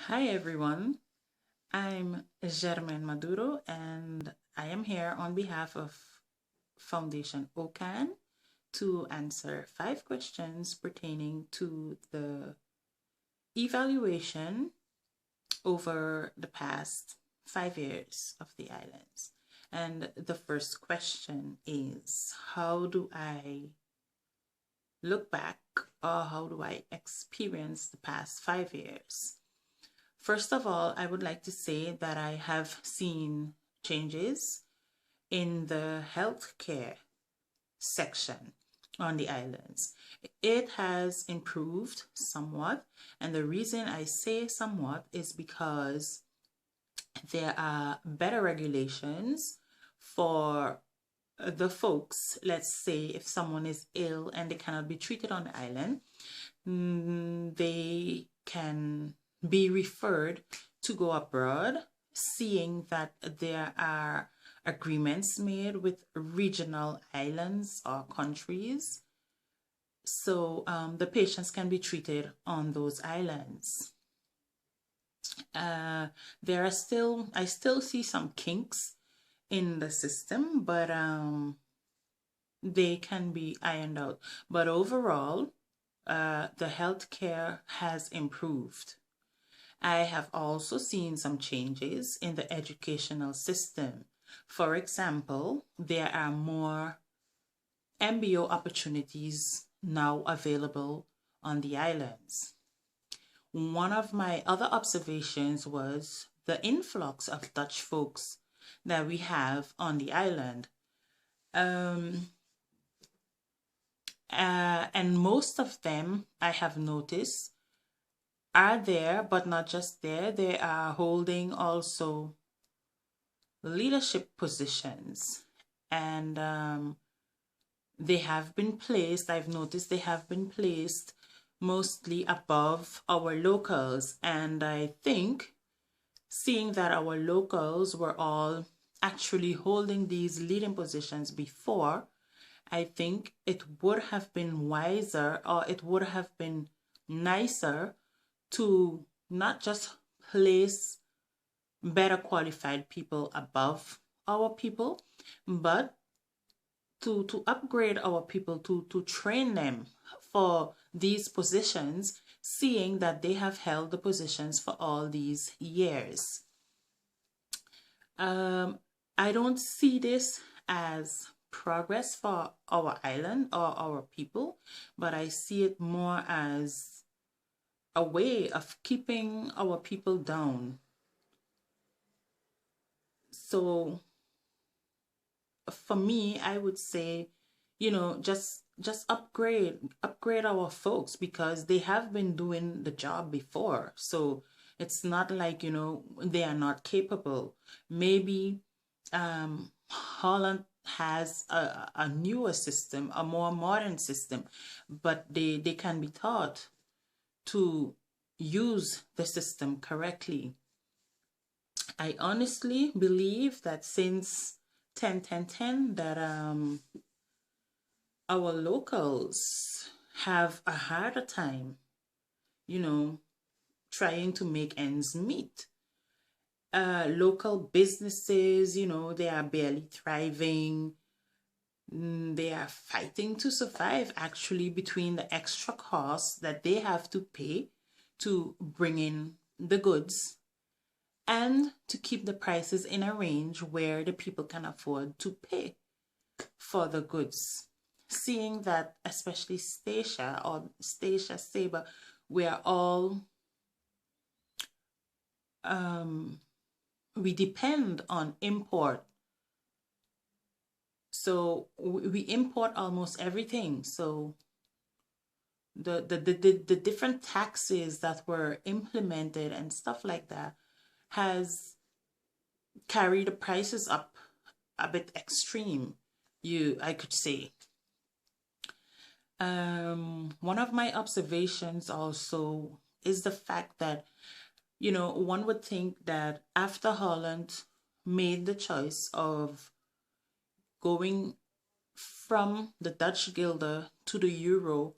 Hi everyone, I'm Germaine Maduro and I am here on behalf of Foundation OCAN to answer 5 questions pertaining to the evaluation over the past 5 years of the islands. And the first question is, how do I look back or how do I experience the past 5 years? First of all, I would like to say that I have seen changes in the healthcare section on the islands. It has improved somewhat, and the reason I say somewhat is because there are better regulations for the folks. Let's say if someone is ill and they cannot be treated on the island, they can be referred to go abroad, seeing that there are agreements made with regional islands or countries. So the patients can be treated on those islands. There are still, I still see some kinks in the system, but they can be ironed out. But overall, the healthcare has improved. I have also seen some changes in the educational system. For example, there are more MBO opportunities now available on the islands. One of my other observations was the influx of Dutch folks that we have on the island. And most of them, I have noticed, are there, but not just there. They are holding also leadership positions. And they have been placed, I've noticed they have been placed mostly above our locals. And I think seeing that our locals were all actually holding these leading positions before, I think it would have been wiser, or it would have been nicer to not just place better qualified people above our people, but to upgrade our people, to train them for these positions, seeing that they have held the positions for all these years. I don't see this as progress for our island or our people, but I see it more as a way of keeping our people down. So for me, I would say, just upgrade our folks, because they have been doing the job before. So it's not like, they are not capable. Maybe Holland has a newer system, a more modern system, but they can be taught to use the system correctly. I honestly believe that since 10 that our locals have a harder time, trying to make ends meet. Local businesses, they are barely thriving. They are fighting to survive, actually, between the extra costs that they have to pay to bring in the goods and to keep the prices in a range where the people can afford to pay for the goods. Seeing that, especially Statia or Statia Saber, we are all we depend on import. So we import almost everything. So the different taxes that were implemented and stuff like that has carried the prices up a bit extreme, I could say. One of my observations also is the fact that, one would think that after Holland made the choice of going from the Dutch guilder to the euro,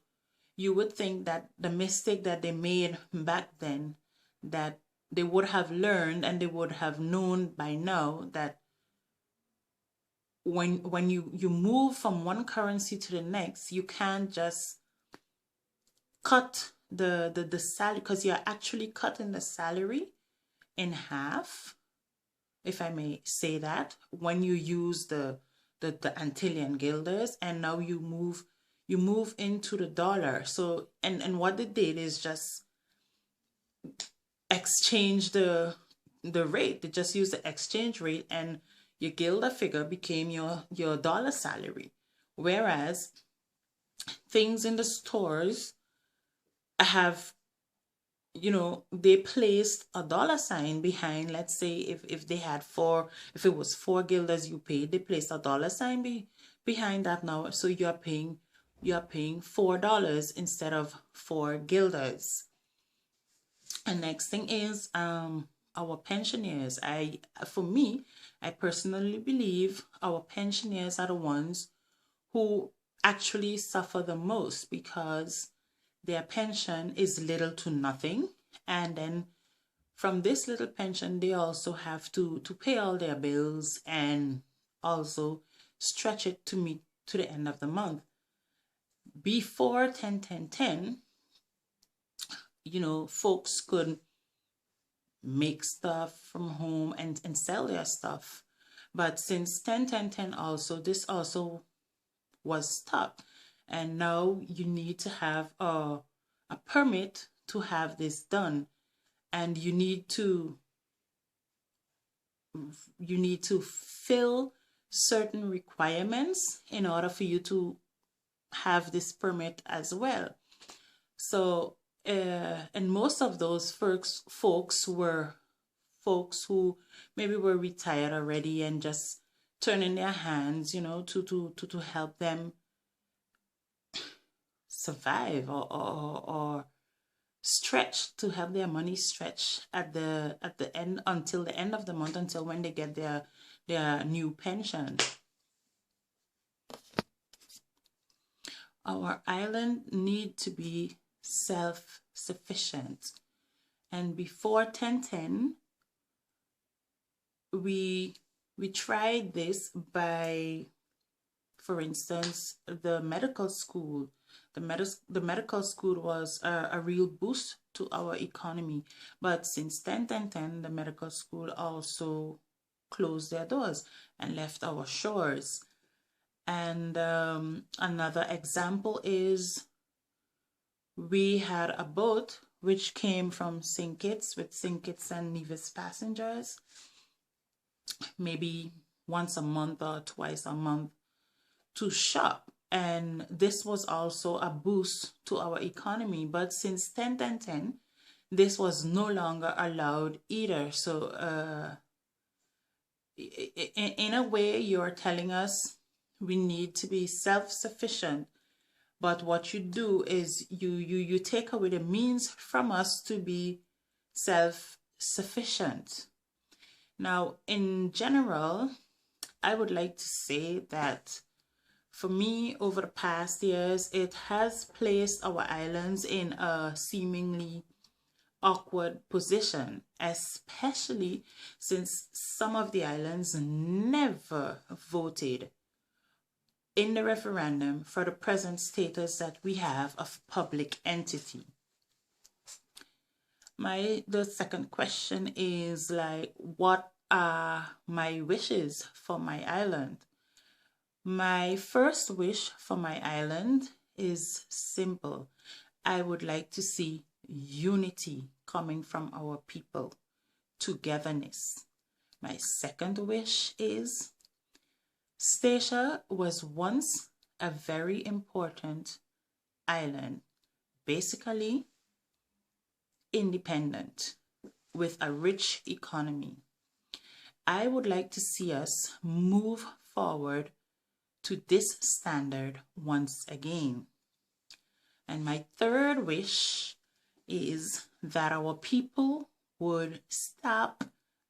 you would think that the mistake that they made back then, that they would have learned and they would have known by now that when you move from one currency to the next, you can't just cut the salary, because you're actually cutting the salary in half, if I may say that, when you use the Antillean guilders, and now you move into the dollar. So and what they did is just exchange the rate. They just use the exchange rate, and your guilder figure became your dollar salary. Whereas things in the stores have, they placed a dollar sign behind. Let's say if they had if it was 4 guilders you paid, they placed a dollar sign behind that now. So you're paying $4 instead of 4 guilders. And next thing is our pensioners. For me, I personally believe our pensioners are the ones who actually suffer the most, because their pension is little to nothing, and then from this little pension they also have to pay all their bills and also stretch it to meet to the end of the month. Before 10-10-10, folks could make stuff from home and sell their stuff, but since 10-10-10 also, this also was stopped, and now you need to have a permit to have this done, and you need to fill certain requirements in order for you to have this permit as well. So and most of those folks were folks who maybe were retired already and just turning their hands, to help them survive or stretch, to have their money stretch at the end, until the end of the month, until when they get their new pension. Our island need to be self-sufficient, and before 10-10 we tried this by, for instance, the medical school. The medical school was a real boost to our economy, but since 10-10-10 the medical school also closed their doors and left our shores. And another example is, we had a boat which came from St. Kitts with St. Kitts and Nevis passengers, maybe once a month or twice a month, to shop, and this was also a boost to our economy. But since 10-10-10 this was no longer allowed either. So in a way you're telling us we need to be self-sufficient, but what you do is you take away the means from us to be self-sufficient. Now, in general, I would like to say that for me, over the past years, it has placed our islands in a seemingly awkward position, especially since some of the islands never voted in the referendum for the present status that we have of public entity. The second question is like, what are my wishes for my island? My first wish for my island is simple. I would like to see unity coming from our people, togetherness. My second wish is, Statia was once a very important island, basically independent, with a rich economy. I would like to see us move forward to this standard once again. And my third wish is that our people would stop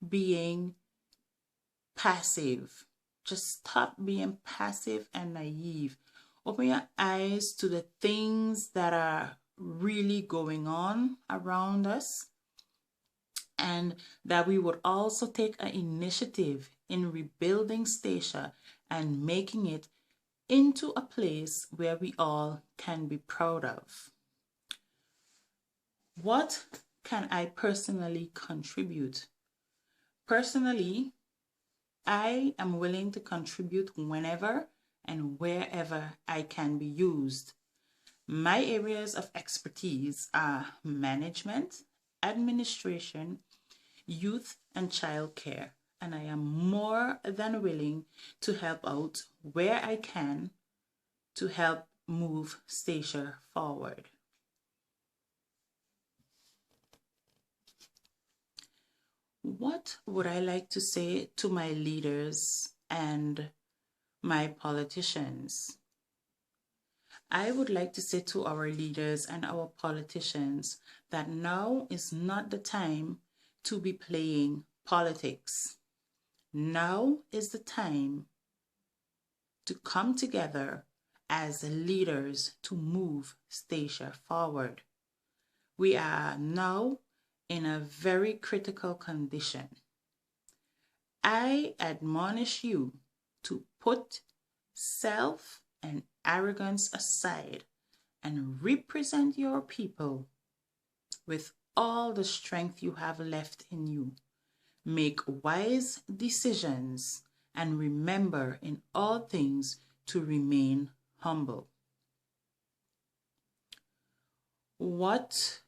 being passive. Just stop being passive and naive. Open your eyes to the things that are really going on around us, and that we would also take an initiative in rebuilding Statia and making it into a place where we all can be proud of. What can I personally contribute? Personally, I am willing to contribute whenever and wherever I can be used. My areas of expertise are management, administration, youth and child care, and I am more than willing to help out where I can to help move Statia forward. What would I like to say to my leaders and my politicians? I would like to say to our leaders and our politicians that now is not the time to be playing politics. Now is the time to come together as leaders to move Statia forward. We are now in a very critical condition. I admonish you to put self and arrogance aside and represent your people with all the strength you have left in you. Make wise decisions and remember in all things to remain humble. What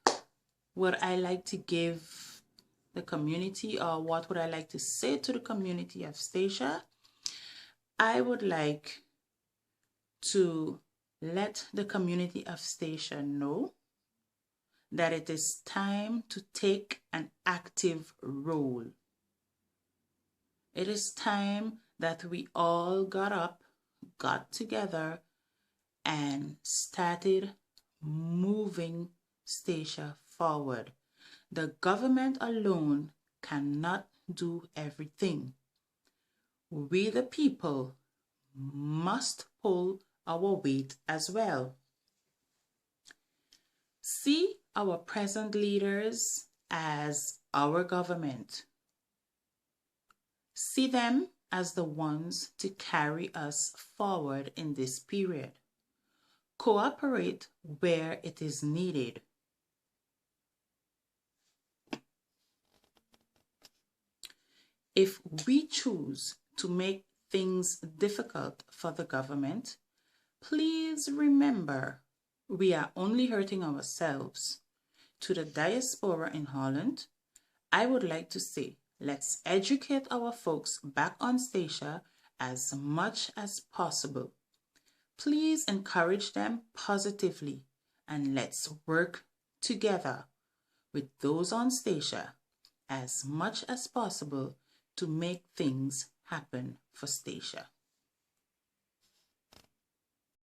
would I like to give the community, or what would I like to say to the community of Statia? I would like to let the community of Statia know that it is time to take an active role. It is time that we all got up, got together, and started moving Statia forward. The government alone cannot do everything. We, the people, must pull our weight as well. See our present leaders as our government. See them as the ones to carry us forward in this period. Cooperate where it is needed. If we choose to make things difficult for the government, please remember we are only hurting ourselves. To the diaspora in Holland, I would like to say, let's educate our folks back on Statia as much as possible. Please encourage them positively and let's work together with those on Statia as much as possible to make things happen for Statia.